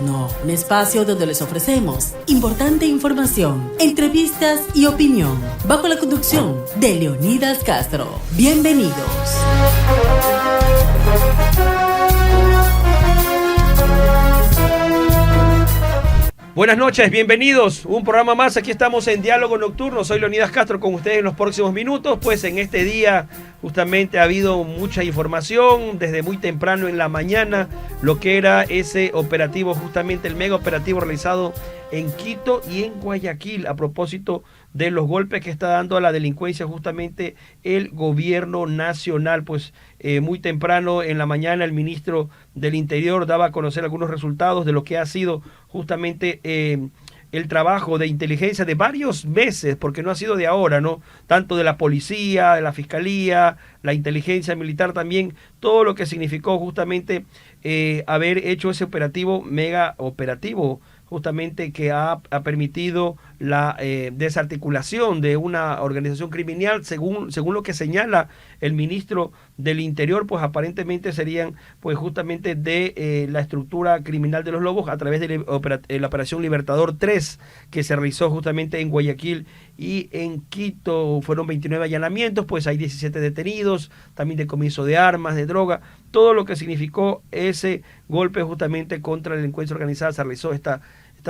Nocturno, un espacio donde les ofrecemos importante información, entrevistas y opinión, bajo la conducción de Leonidas Castro. Bienvenidos. Buenas noches, bienvenidos. Un programa más, aquí estamos en Diálogo Nocturno. Soy Leonidas Castro con ustedes en los próximos minutos. Pues en este día justamente ha habido mucha información desde muy temprano en la mañana, lo que era ese operativo, justamente el mega operativo realizado en Quito y en Guayaquil a propósito de los golpes que está dando a la delincuencia justamente el gobierno nacional. Pues muy temprano en la mañana el ministro del Interior daba a conocer algunos resultados de lo que ha sido justamente el trabajo de inteligencia de varios meses, porque no ha sido de ahora, ¿no? Tanto de la policía, de la fiscalía, la inteligencia militar también, todo lo que significó justamente haber hecho ese operativo, mega operativo, justamente que ha permitido la desarticulación de una organización criminal, según lo que señala el ministro del Interior. Pues aparentemente serían pues justamente de la estructura criminal de los Lobos a través de la operación Libertador 3 que se realizó justamente en Guayaquil y en Quito. Fueron 29 allanamientos, pues hay 17 detenidos, también decomiso de armas, de droga, todo lo que significó ese golpe justamente contra la delincuencia organizada se realizó esta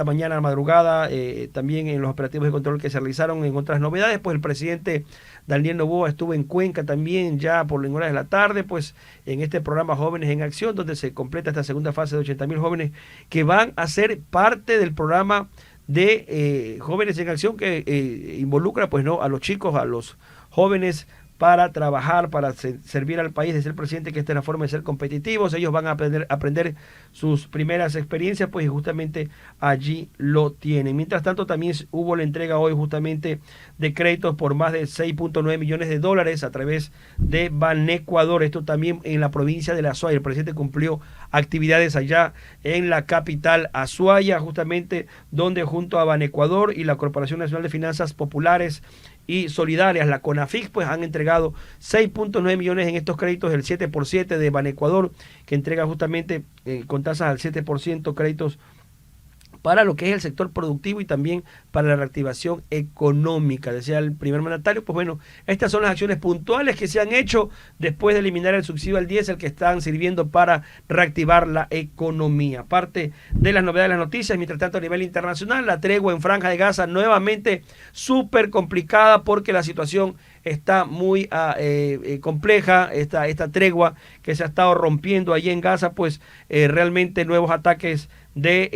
mañana madrugada, también en los operativos de control que se realizaron. En otras novedades, pues el presidente Daniel Noboa estuvo en Cuenca también ya por las horas de la tarde, pues en este programa Jóvenes en Acción, donde se completa esta segunda fase de 80.000 jóvenes que van a ser parte del programa de Jóvenes en Acción que involucra pues no a los chicos, a los jóvenes para trabajar, para servir al país, de ser presidente, que esta es la forma de ser competitivos. Ellos van a aprender sus primeras experiencias, pues y justamente allí lo tienen. Mientras tanto, también hubo la entrega hoy justamente de créditos por más de 6.9 millones de dólares a través de Banecuador. Esto también en la provincia de La Azuaya. El presidente cumplió actividades allá en la capital Azuaya, justamente donde junto a Banecuador y la Corporación Nacional de Finanzas Populares y Solidarias, la CONAFIC, pues han entregado 6.9 millones en estos créditos del 7x7 de Banecuador, que entrega justamente con tasas al 7% créditos para lo que es el sector productivo y también para la reactivación económica. Decía el primer mandatario, pues bueno, estas son las acciones puntuales que se han hecho después de eliminar el subsidio al diésel, que están sirviendo para reactivar la economía. Parte de las novedades de las noticias. Mientras tanto, a nivel internacional, la tregua en Franja de Gaza nuevamente súper complicada porque la situación está muy compleja. Esta tregua que se ha estado rompiendo allí en Gaza, pues realmente nuevos ataques de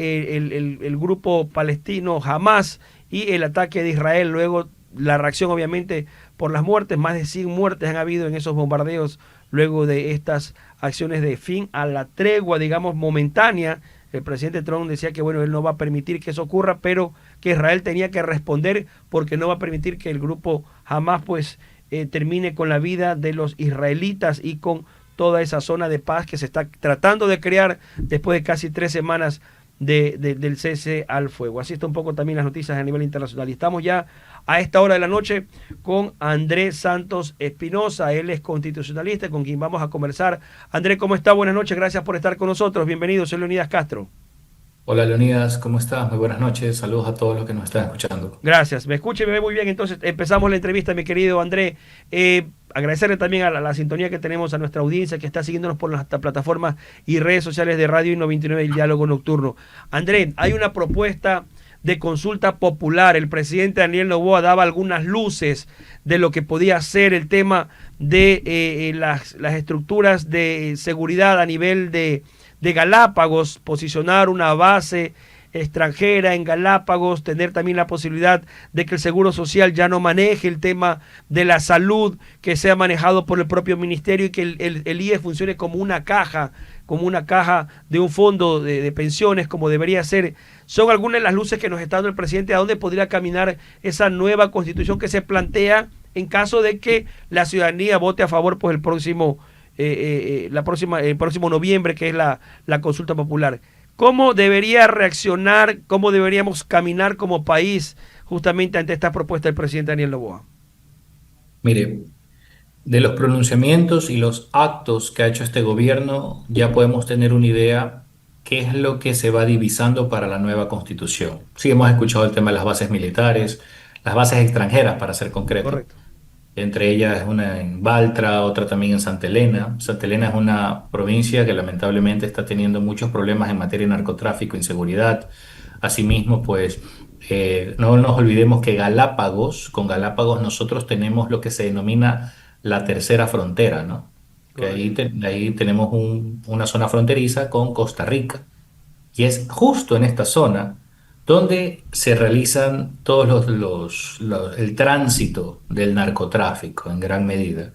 el grupo palestino Hamas y el ataque de Israel, luego la reacción obviamente por las muertes. Más de 100 muertes han habido en esos bombardeos luego de estas acciones de fin a la tregua, digamos, momentánea. El presidente Trump decía que bueno, él no va a permitir que eso ocurra, pero que Israel tenía que responder porque no va a permitir que el grupo Hamas pues termine con la vida de los israelitas y con toda esa zona de paz que se está tratando de crear después de casi 3 semanas del cese al fuego. Así está un poco también las noticias a nivel internacional. Y estamos ya a esta hora de la noche con Andrés Santos Espinosa. Él es constitucionalista, con quien vamos a conversar. Andrés, ¿cómo está? Buenas noches, gracias por estar con nosotros. Bienvenido, soy Leonidas Castro. Hola Leonidas, ¿cómo estás? Muy buenas noches, saludos a todos los que nos están escuchando. Gracias, me escucha y me ve muy bien. Entonces empezamos la entrevista, mi querido Andrés. Agradecerle también a la sintonía que tenemos a nuestra audiencia que está siguiéndonos por las plataformas y redes sociales de Radio 99 y el Diálogo Nocturno. Andrés, hay una propuesta de consulta popular. El presidente Daniel Noboa daba algunas luces de lo que podía ser el tema de las estructuras de seguridad a nivel de Galápagos, posicionar una base extranjera en Galápagos, tener también la posibilidad de que el Seguro Social ya no maneje el tema de la salud, que sea manejado por el propio ministerio y que el IE funcione como una caja de un fondo de pensiones como debería ser. Son algunas de las luces que nos está dando el presidente a dónde podría caminar esa nueva constitución que se plantea en caso de que la ciudadanía vote a favor pues el próximo noviembre, que es la consulta popular. ¿Cómo debería reaccionar, cómo deberíamos caminar como país justamente ante esta propuesta del presidente Daniel Noboa? Mire, de los pronunciamientos y los actos que ha hecho este gobierno ya podemos tener una idea qué es lo que se va divisando para la nueva constitución. Sí, hemos escuchado el tema de las bases militares, las bases extranjeras, para ser concreto. Correcto. Entre ellas una en Baltra, otra también en Santa Elena. Santa Elena es una provincia que lamentablemente está teniendo muchos problemas en materia de narcotráfico, inseguridad. Asimismo, pues no nos olvidemos que Galápagos, con Galápagos nosotros tenemos lo que se denomina la tercera frontera, ¿no? Que Correcto. ahí tenemos una zona fronteriza con Costa Rica. Y es justo en esta zona donde se realizan todos el tránsito del narcotráfico en gran medida.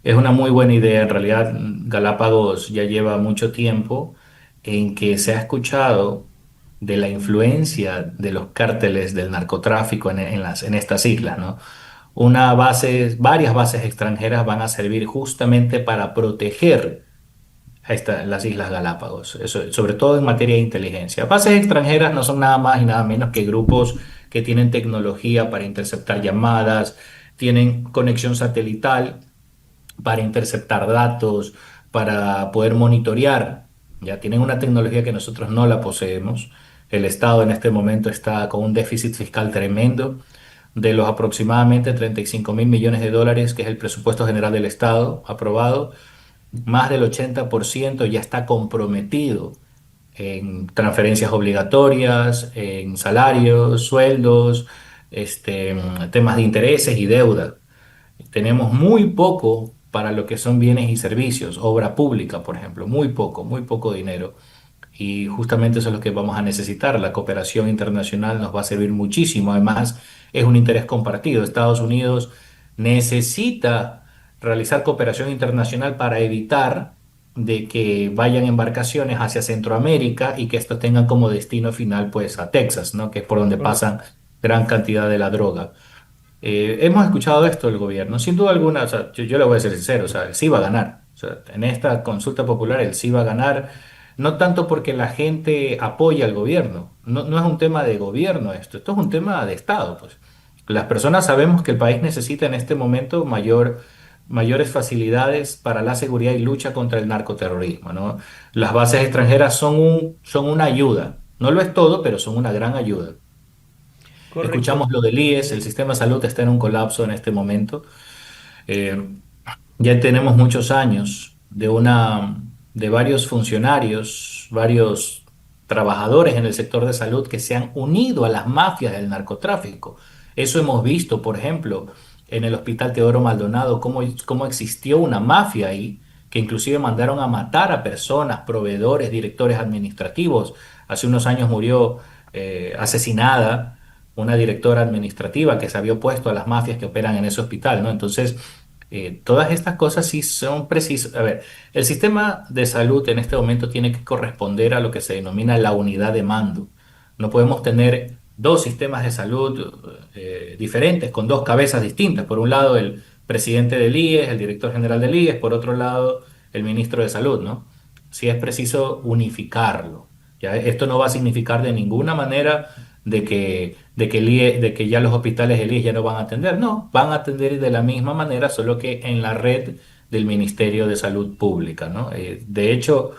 Es una muy buena idea. En realidad, Galápagos ya lleva mucho tiempo en que se ha escuchado de la influencia de los cárteles del narcotráfico en estas islas, ¿no? Varias bases extranjeras van a servir justamente para proteger las Islas Galápagos, sobre todo en materia de inteligencia. Bases extranjeras no son nada más y nada menos que grupos que tienen tecnología para interceptar llamadas, tienen conexión satelital para interceptar datos, para poder monitorear. Ya tienen una tecnología que nosotros no la poseemos. El Estado en este momento está con un déficit fiscal tremendo. De los aproximadamente 35.000 millones de dólares, que es el presupuesto general del Estado aprobado, más del 80% ya está comprometido en transferencias obligatorias, en salarios, sueldos, temas de intereses y deuda. Tenemos muy poco para lo que son bienes y servicios, obra pública, por ejemplo, muy poco dinero. Y justamente eso es lo que vamos a necesitar. La cooperación internacional nos va a servir muchísimo. Además, es un interés compartido. Estados Unidos necesita realizar cooperación internacional para evitar de que vayan embarcaciones hacia Centroamérica y que esto tengan como destino final pues a Texas, ¿no? Que es por donde Correcto. pasan gran cantidad de la droga. Hemos escuchado esto del gobierno, sin duda alguna, o sea, yo le voy a ser sincero, o sea, el sí va a ganar. O sea, en esta consulta popular el sí va a ganar, no tanto porque la gente apoya al gobierno, no es un tema de gobierno esto es un tema de Estado, pues. Las personas sabemos que el país necesita en este momento mayores facilidades para la seguridad y lucha contra el narcoterrorismo, ¿no? Las bases extranjeras son una ayuda, no lo es todo, pero son una gran ayuda. Correcto. Escuchamos lo del IES, el sistema de salud está en un colapso en este momento. Eh, ya tenemos muchos años de varios funcionarios, varios trabajadores en el sector de salud que se han unido a las mafias del narcotráfico. Eso hemos visto, por ejemplo, en el Hospital Teodoro Maldonado, cómo existió una mafia ahí, que inclusive mandaron a matar a personas, proveedores, directores administrativos. Hace unos años murió asesinada una directora administrativa que se había opuesto a las mafias que operan en ese hospital, ¿no? Entonces, todas estas cosas sí son precisas. A ver, el sistema de salud en este momento tiene que corresponder a lo que se denomina la unidad de mando. No podemos tener dos sistemas de salud diferentes, con dos cabezas distintas. Por un lado, el presidente del IES, el director general del IES, por otro lado, el ministro de Salud, ¿no? Sí es preciso unificarlo. ¿Ya? Esto no va a significar de ninguna manera de que ya los hospitales del IES ya no van a atender. No, van a atender de la misma manera, solo que en la red del Ministerio de Salud Pública, ¿no? De hecho,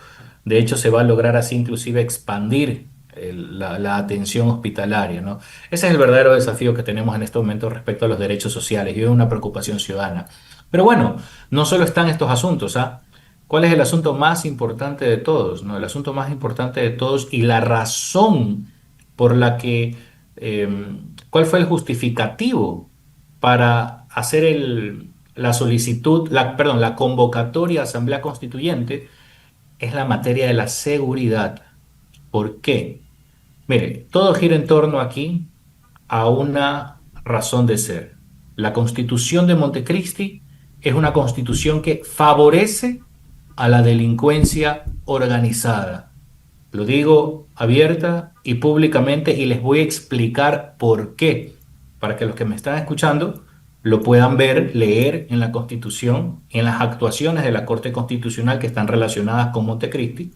se va a lograr así inclusive expandir la atención hospitalaria, ¿no? Ese es el verdadero desafío que tenemos en este momento respecto a los derechos sociales y es una preocupación ciudadana. Pero bueno, no solo están estos asuntos, ¿ah? ¿Cuál es el asunto más importante de todos? ¿No? El asunto más importante de todos y la razón por la que, eh, ¿cuál fue el justificativo para hacer la solicitud, perdón, la convocatoria a Asamblea Constituyente? Es la materia de la seguridad. ¿Por qué? Mire, todo gira en torno aquí a una razón de ser. La Constitución de Montecristi es una constitución que favorece a la delincuencia organizada. Lo digo abierta y públicamente y les voy a explicar por qué, para que los que me están escuchando lo puedan ver, leer en la Constitución, en las actuaciones de la Corte Constitucional que están relacionadas con Montecristi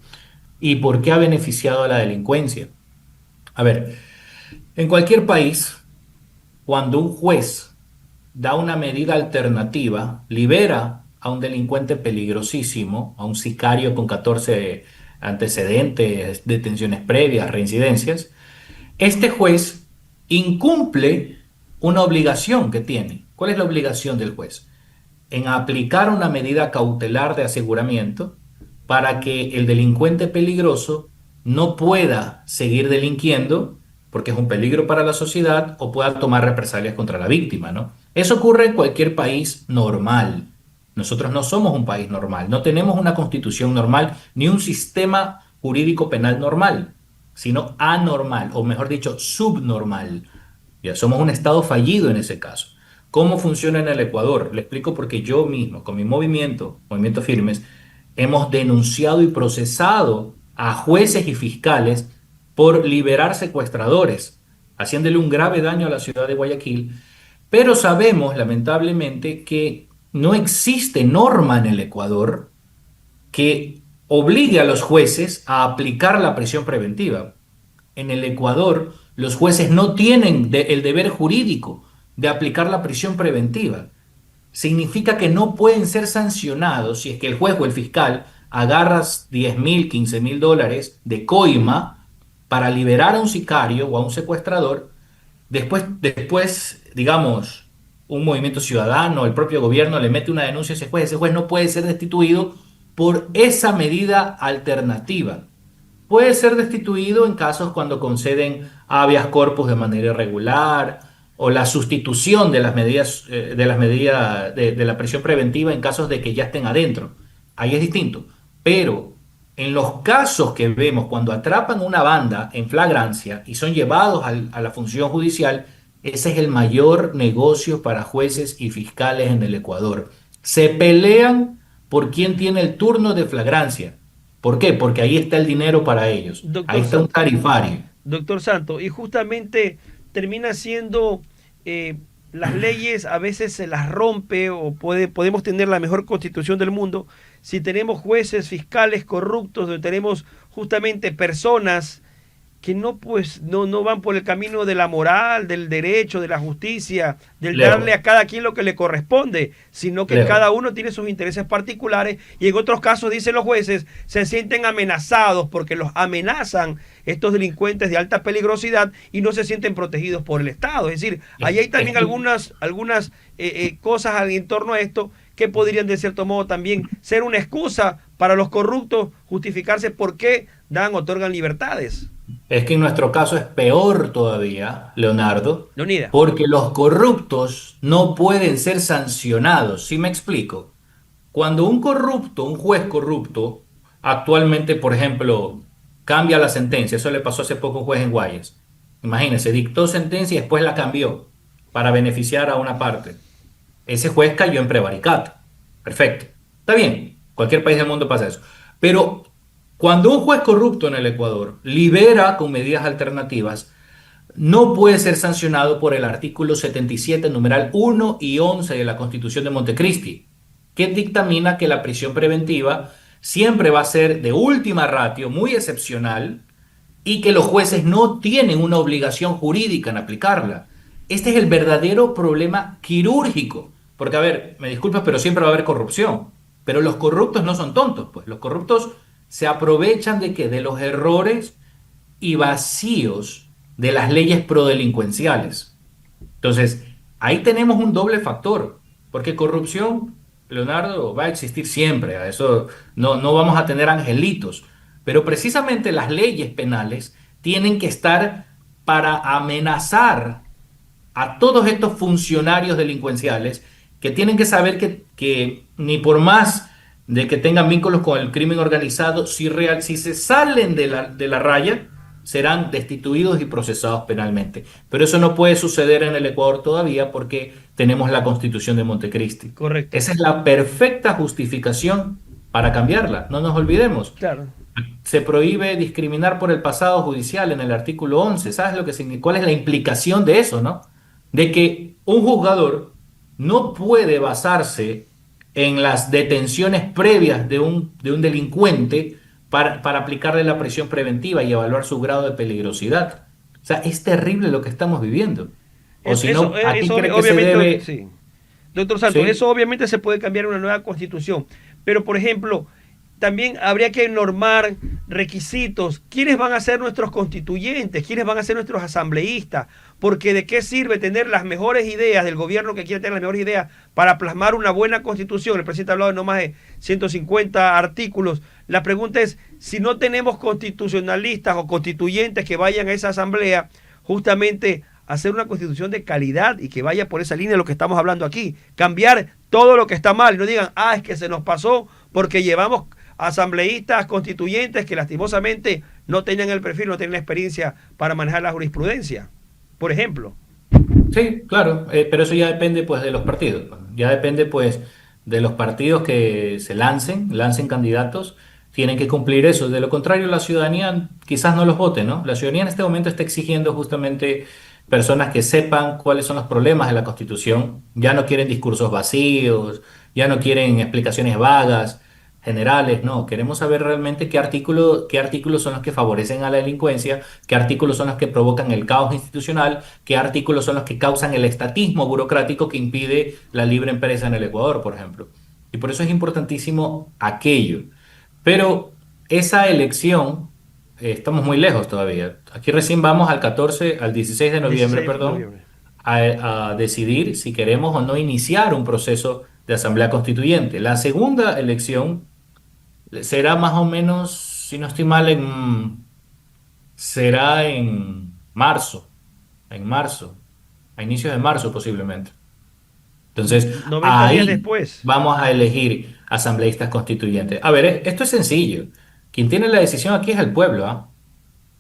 y por qué ha beneficiado a la delincuencia. A ver, en cualquier país, cuando un juez da una medida alternativa, libera a un delincuente peligrosísimo, a un sicario con 14 antecedentes, detenciones previas, reincidencias, este juez incumple una obligación que tiene. ¿Cuál es la obligación del juez? En aplicar una medida cautelar de aseguramiento para que el delincuente peligroso no pueda seguir delinquiendo porque es un peligro para la sociedad o pueda tomar represalias contra la víctima, ¿no? Eso ocurre en cualquier país normal. Nosotros no somos un país normal, no tenemos una constitución normal ni un sistema jurídico penal normal, sino anormal, o mejor dicho, subnormal. Ya somos un estado fallido en ese caso. ¿Cómo funciona en el Ecuador? Le explico porque yo mismo, con mi movimiento, Movimiento Firmes, hemos denunciado y procesado a jueces y fiscales por liberar secuestradores, haciéndole un grave daño a la ciudad de Guayaquil, pero sabemos lamentablemente que no existe norma en el Ecuador que obligue a los jueces a aplicar la prisión preventiva. En el Ecuador, los jueces no tienen el deber jurídico de aplicar la prisión preventiva. Significa que no pueden ser sancionados si es que el juez o el fiscal agarras 10.000, 15.000 dólares de coima para liberar a un sicario o a un secuestrador. Después, digamos, un movimiento ciudadano, el propio gobierno le mete una denuncia a ese juez no puede ser destituido por esa medida alternativa. Puede ser destituido en casos cuando conceden habeas corpus de manera irregular o la sustitución de las medidas de la prisión preventiva en casos de que ya estén adentro. Ahí es distinto. Pero en los casos que vemos cuando atrapan una banda en flagrancia y son llevados a la función judicial, ese es el mayor negocio para jueces y fiscales en el Ecuador. Se pelean por quién tiene el turno de flagrancia. ¿Por qué? Porque ahí está el dinero para ellos. Doctor Ahí está un Santos, tarifario. doctor Santos, y justamente termina siendo las leyes a veces se las rompe o podemos tener la mejor constitución del mundo si tenemos jueces, fiscales corruptos, donde tenemos justamente personas que no van por el camino de la moral, del derecho, de la justicia, del darle Leo, a cada quien lo que le corresponde, sino que Leo. cada uno tiene sus intereses particulares y en otros casos, dicen los jueces, se sienten amenazados porque los amenazan estos delincuentes de alta peligrosidad y no se sienten protegidos por el Estado. Es decir, ahí hay Es también que algunas cosas en torno a esto que podrían de cierto modo también ser una excusa para los corruptos justificarse por qué otorgan libertades. Es que en nuestro caso es peor todavía, Leonardo, Leonida. porque los corruptos no pueden ser sancionados. ¿Sí me explico? Cuando un corrupto, un juez corrupto, actualmente, por ejemplo, cambia la sentencia, eso le pasó hace poco a un juez en Guayas. Imagínense, dictó sentencia y después la cambió para beneficiar a una parte. Ese juez cayó en prevaricato. Perfecto. Está bien. Cualquier país del mundo pasa eso. Pero cuando un juez corrupto en el Ecuador libera con medidas alternativas, no puede ser sancionado por el artículo 77, numeral 1 y 11 de la Constitución de Montecristi, que dictamina que la prisión preventiva siempre va a ser de última ratio, muy excepcional, y que los jueces no tienen una obligación jurídica en aplicarla. Este es el verdadero problema quirúrgico. Porque, a ver, me disculpas, pero siempre va a haber corrupción. Pero los corruptos no son tontos, pues. Los corruptos se aprovechan de qué? De los errores y vacíos de las leyes prodelincuenciales. Entonces, ahí tenemos un doble factor. Porque corrupción, Leonardo, va a existir siempre. A eso no vamos a tener angelitos. Pero precisamente las leyes penales tienen que estar para amenazar a todos estos funcionarios delincuenciales que tienen que saber que ni por más de que tengan vínculos con el crimen organizado, si se salen de la raya, serán destituidos y procesados penalmente. Pero eso no puede suceder en el Ecuador todavía porque tenemos la Constitución de Montecristi. Correcto. Esa es la perfecta justificación para cambiarla. No nos olvidemos. Claro. Se prohíbe discriminar por el pasado judicial en el artículo 11. ¿Sabes lo que significa? ¿Cuál es la implicación de eso, no? De que un juzgador no puede basarse en las detenciones previas de un delincuente para aplicarle la prisión preventiva y evaluar su grado de peligrosidad. O sea, es terrible lo que estamos viviendo. O si no, ¿a quién cree que se debe? Sí. Doctor Santos, ¿Sí? eso obviamente se puede cambiar en una nueva constitución. Pero, por ejemplo, también habría que normar requisitos. ¿Quiénes van a ser nuestros constituyentes? ¿Quiénes van a ser nuestros asambleístas? Porque ¿de qué sirve tener las mejores ideas del gobierno que quiere tener las mejores ideas para plasmar una buena constitución? El presidente ha hablado de no más de 150 artículos. La pregunta es, si no tenemos constitucionalistas o constituyentes que vayan a esa asamblea, justamente hacer una constitución de calidad y que vaya por esa línea de lo que estamos hablando aquí. Cambiar todo lo que está mal y no digan, es que se nos pasó porque llevamos asambleístas constituyentes que lastimosamente no tenían el perfil, no tenían la experiencia para manejar la jurisprudencia, por ejemplo. Sí, claro, pero eso ya depende pues de los partidos. Ya depende pues de los partidos que se lancen candidatos, tienen que cumplir eso. De lo contrario, la ciudadanía quizás no los vote, ¿no? La ciudadanía en este momento está exigiendo justamente personas que sepan cuáles son los problemas de la Constitución. Ya no quieren discursos vacíos, ya no quieren explicaciones vagas, generales, no. Queremos saber realmente qué artículos son los que favorecen a la delincuencia, qué artículos son los que provocan el caos institucional, qué artículos son los que causan el estatismo burocrático que impide la libre empresa en el Ecuador, por ejemplo. Y por eso es importantísimo aquello. Pero esa elección, estamos muy lejos todavía. Aquí recién vamos al 16 de noviembre, 16 de perdón, noviembre. a decidir si queremos o no iniciar un proceso de asamblea constituyente. La segunda elección será más o menos, si no estoy mal, será en marzo, a inicios de marzo posiblemente. Entonces, 90 días ahí después. vamos a elegir asambleístas constituyentes. A ver, esto es sencillo. Quien tiene la decisión aquí es el pueblo, ¿ah?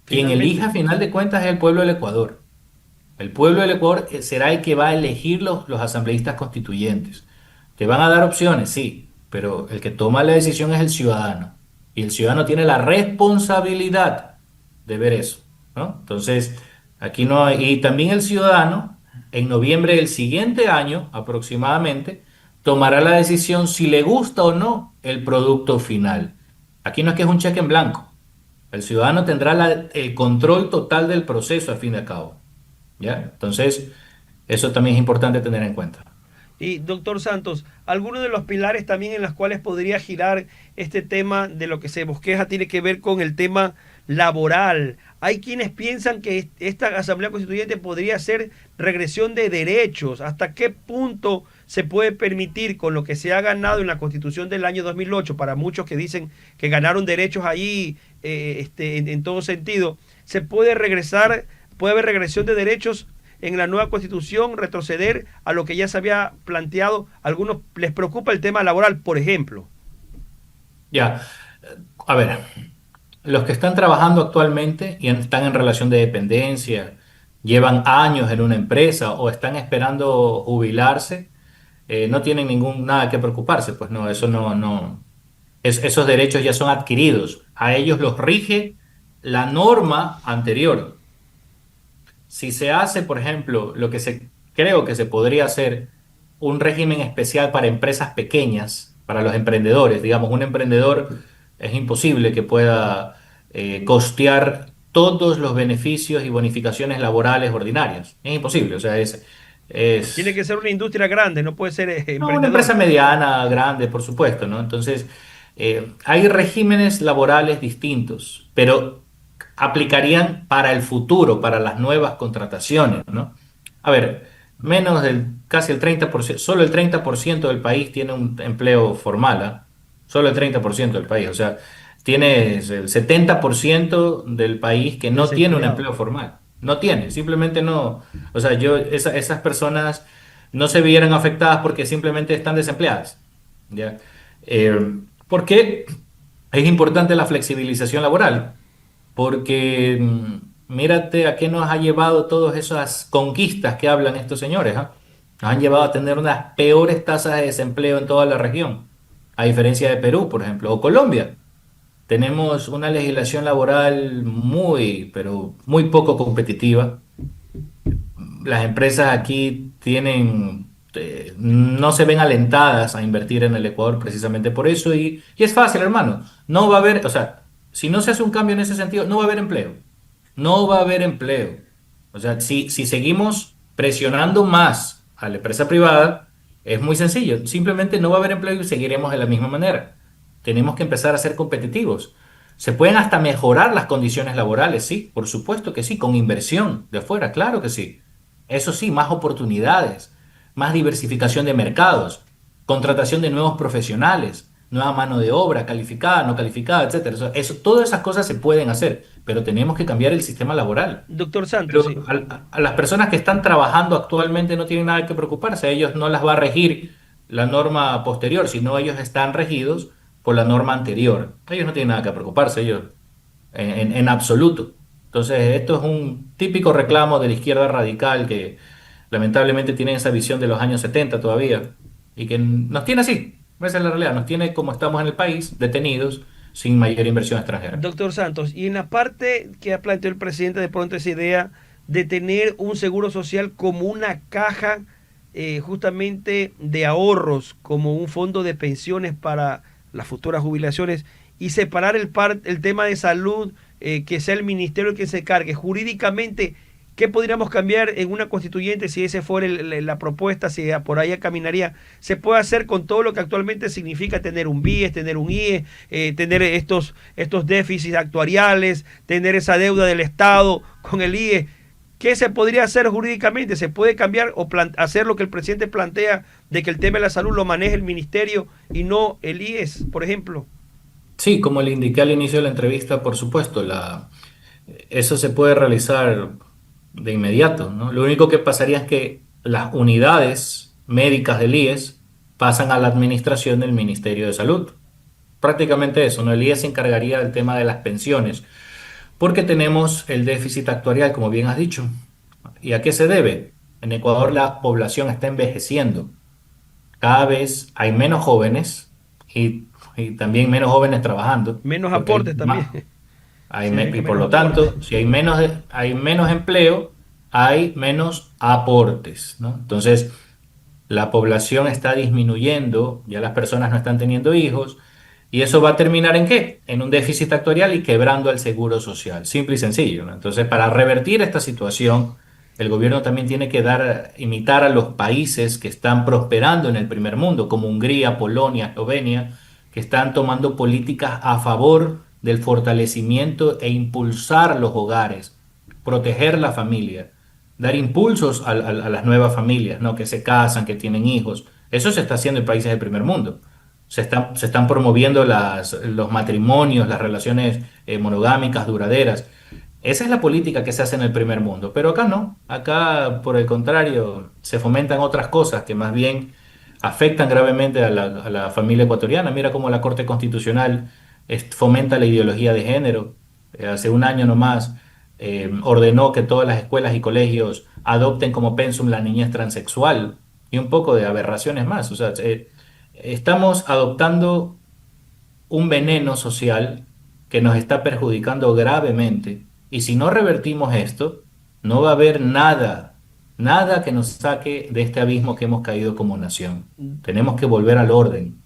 Quien elija a Finalmente. final de cuentas es el pueblo del Ecuador. El pueblo del Ecuador será el que va a elegir los asambleístas constituyentes. Te van a dar opciones, sí, pero el que toma la decisión es el ciudadano. Y el ciudadano tiene la responsabilidad de ver eso, ¿no? Entonces, aquí no hay... Y también el ciudadano, en noviembre del siguiente año, aproximadamente, tomará la decisión si le gusta o no el producto final. Aquí no es que es un cheque en blanco. El ciudadano tendrá el control total del proceso, a fin de cabo. ¿Ya? Entonces, eso también es importante tener en cuenta. Y doctor Santos, algunos de los pilares también en los cuales podría girar este tema de lo que se bosqueja tiene que ver con el tema laboral. Hay quienes piensan que esta Asamblea Constituyente podría ser regresión de derechos. ¿Hasta qué punto se puede permitir con lo que se ha ganado en la Constitución del año 2008? Para muchos que dicen que ganaron derechos ahí en todo sentido, se puede regresar, puede haber regresión de derechos en la nueva Constitución, retroceder a lo que ya se había planteado. A algunos les preocupa el tema laboral, por ejemplo. Ya, a ver, los que están trabajando actualmente y están en relación de dependencia, llevan años en una empresa o están esperando jubilarse, no tienen nada que preocuparse, pues no, eso no, esos derechos ya son adquiridos. A ellos los rige la norma anterior. Si se hace, por ejemplo, creo que se podría hacer un régimen especial para empresas pequeñas, para los emprendedores. Digamos, un emprendedor es imposible que pueda costear todos los beneficios y bonificaciones laborales ordinarias. Es imposible, o sea, Tiene es que ser una industria grande, no puede ser no, una empresa emprendedor. mediana, grande, por supuesto, ¿no? Entonces, hay regímenes laborales distintos, pero aplicarían para el futuro, para las nuevas contrataciones, ¿no? A ver, casi el 30%, solo el 30% del país tiene un empleo formal, ¿ah? Solo el 30% del país, o sea, tienes el 70% del país que no tiene un Desempleado. empleo formal. No tiene, simplemente no. O sea, esas personas no se vieran afectadas porque simplemente están desempleadas. ¿Ya? ¿Por qué es importante la flexibilización laboral? Porque mírate a qué nos ha llevado todas esas conquistas que hablan estos señores, ¿ah? Nos han llevado a tener unas peores tasas de desempleo en toda la región, a diferencia de Perú, por ejemplo, o Colombia. Tenemos una legislación laboral pero muy poco competitiva. Las empresas aquí no se ven alentadas a invertir en el Ecuador precisamente por eso y es fácil, hermano. No va a haber, o sea, si no se hace un cambio en ese sentido, no va a haber empleo. No va a haber empleo. O sea, si seguimos presionando más a la empresa privada, es muy sencillo. Simplemente no va a haber empleo y seguiremos de la misma manera. tenemos que empezar a ser competitivos. Se pueden hasta mejorar las condiciones laborales, sí, por supuesto que sí, con inversión de afuera, claro que sí. Eso sí, más oportunidades, más diversificación de mercados, contratación de nuevos profesionales, nueva mano de obra, calificada, no calificada, etcétera. Todas esas cosas se pueden hacer, pero tenemos que cambiar el sistema laboral. Doctor Santos, Pero sí. a las personas que están trabajando actualmente no tienen nada que preocuparse, a ellos no las va a regir la norma posterior, sino ellos están regidos por la norma anterior. Ellos no tienen nada que preocuparse, ellos en absoluto. Entonces, esto es un típico reclamo de la izquierda radical que lamentablemente tiene esa visión de los años 70 todavía y que nos tiene así, esa es la realidad, nos tiene como estamos en el país, detenidos, sin mayor inversión extranjera. Doctor Santos, y en la parte que ha planteado el presidente, de pronto esa idea de tener un seguro social como una caja justamente de ahorros, como un fondo de pensiones para las futuras jubilaciones, y separar el tema de salud, que sea el ministerio el que se cargue jurídicamente. ¿Qué podríamos cambiar en una constituyente si ese fuera la propuesta, si por ahí caminaría? Se puede hacer con todo lo que actualmente significa tener un BIES, tener un IE, tener estos déficits actuariales, tener esa deuda del Estado con el IE. ¿Qué se podría hacer jurídicamente? ¿Se puede cambiar o hacer lo que el presidente plantea de que el tema de la salud lo maneje el ministerio y no el IES, por ejemplo? Sí, como le indiqué al inicio de la entrevista, por supuesto, eso se puede realizar de inmediato, ¿no? Lo único que pasaría es que las unidades médicas del IES pasan a la administración del Ministerio de Salud. Prácticamente eso, ¿no? El IES se encargaría del tema de las pensiones, porque tenemos el déficit actuarial, como bien has dicho. ¿Y a qué se debe? En Ecuador la población está envejeciendo. Cada vez hay menos jóvenes y también menos jóvenes trabajando, Menos porque hay aportes también. más, Se ven y que por menos lo aportes. tanto, si hay menos empleo, hay menos aportes, ¿no? Entonces, la población está disminuyendo, ya las personas no están teniendo hijos, y eso va a terminar ¿en qué? En un déficit actuarial y quebrando el seguro social, simple y sencillo, ¿no? Entonces, para revertir esta situación, el gobierno también tiene que imitar a los países que están prosperando en el primer mundo, como Hungría, Polonia, Eslovenia, que están tomando políticas a favor del fortalecimiento e impulsar los hogares, proteger la familia, dar impulsos a las nuevas familias, ¿no? Que se casan, que tienen hijos. Eso se está haciendo en países del primer mundo. Se están promoviendo los matrimonios, las relaciones monogámicas duraderas. Esa es la política que se hace en el primer mundo, pero acá no. Acá, por el contrario, se fomentan otras cosas que más bien afectan gravemente a la familia ecuatoriana. Mira cómo la Corte Constitucional fomenta la ideología de género. Hace un año nomás ordenó que todas las escuelas y colegios adopten como pensum la niñez transexual y un poco de aberraciones más. O sea, estamos adoptando un veneno social que nos está perjudicando gravemente. Y si no revertimos esto, no va a haber nada, nada que nos saque de este abismo que hemos caído como nación. Tenemos que volver al orden.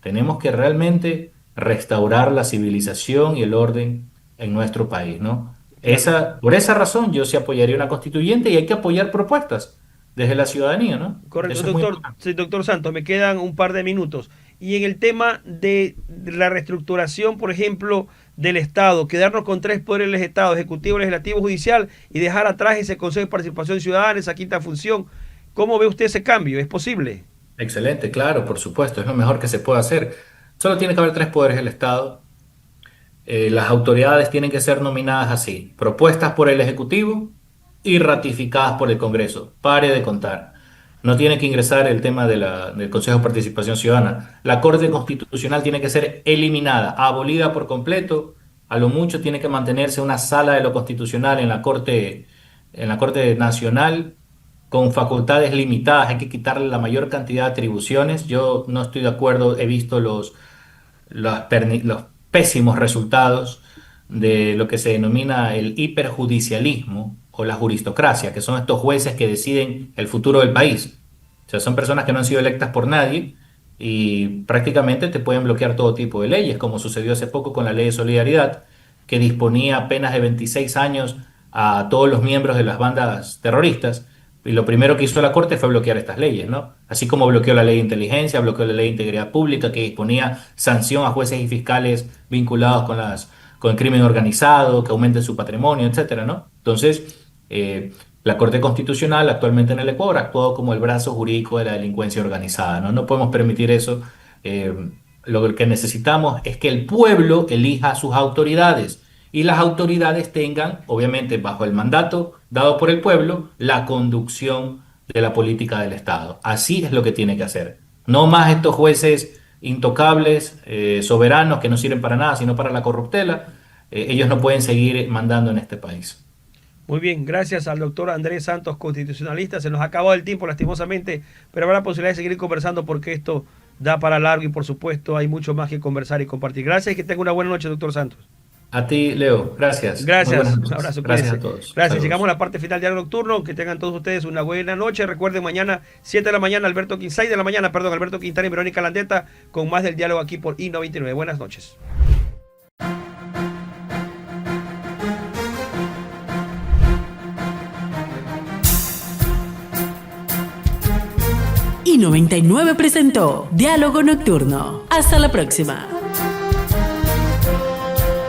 Tenemos que realmente restaurar la civilización y el orden en nuestro país, ¿no? Claro. Por esa razón yo sí apoyaría una constituyente y hay que apoyar propuestas desde la ciudadanía, ¿no? Correcto, Eso es muy doctor. importante. Sí, doctor Santos, me quedan un par de minutos. Y en el tema de la reestructuración, por ejemplo, del Estado, quedarnos con tres poderes del Estado, ejecutivo, legislativo, judicial, y dejar atrás ese Consejo de Participación Ciudadana, esa quinta función. ¿Cómo ve usted ese cambio? ¿Es posible? Excelente, claro, por supuesto, es lo mejor que se puede hacer. Solo tiene que haber tres poderes del Estado. Las autoridades tienen que ser nominadas así, propuestas por el Ejecutivo y ratificadas por el Congreso. Pare de contar. No tiene que ingresar el tema del Consejo de Participación Ciudadana. La Corte Constitucional tiene que ser eliminada, abolida por completo. A lo mucho tiene que mantenerse una sala de lo constitucional en la Corte Nacional con facultades limitadas. Hay que quitarle la mayor cantidad de atribuciones. Yo no estoy de acuerdo, he visto los pésimos resultados de lo que se denomina el hiperjudicialismo o la juristocracia, que son estos jueces que deciden el futuro del país. O sea, son personas que no han sido electas por nadie y prácticamente te pueden bloquear todo tipo de leyes, como sucedió hace poco con la ley de solidaridad, que disponía apenas de 26 años a todos los miembros de las bandas terroristas Y lo primero que hizo la Corte fue bloquear estas leyes, ¿no? Así como bloqueó la ley de inteligencia, bloqueó la ley de integridad pública que disponía sanción a jueces y fiscales vinculados con el crimen organizado, que aumenten su patrimonio, etcétera, ¿no? Entonces, la Corte Constitucional actualmente en el Ecuador ha actuado como el brazo jurídico de la delincuencia organizada, ¿no? No podemos permitir eso. Eh, lo que necesitamos es que el pueblo elija a sus autoridades y las autoridades tengan, obviamente, bajo el mandato dado por el pueblo, la conducción de la política del Estado. Así es lo que tiene que hacer. No más estos jueces intocables, soberanos, que no sirven para nada, sino para la corruptela. Ellos no pueden seguir mandando en este país. Muy bien, gracias al doctor Andrés Santos, constitucionalista. Se nos ha acabado el tiempo, lastimosamente, pero habrá posibilidad de seguir conversando porque esto da para largo y, por supuesto, hay mucho más que conversar y compartir. Gracias y que tenga una buena noche, doctor Santos. A ti, Leo, gracias. Muy Gracias, buenas un noches. abrazo. Gracias Cuídense. a todos. Gracias, Saludos. llegamos a la parte final de Diálogo Nocturno. Que tengan todos ustedes una buena noche. Recuerden, mañana 7 de la mañana, 6 de la mañana, perdón, Alberto Quintana y Verónica Landeta con más del diálogo aquí por I99. Buenas noches. I99 presentó Diálogo Nocturno. Hasta la próxima.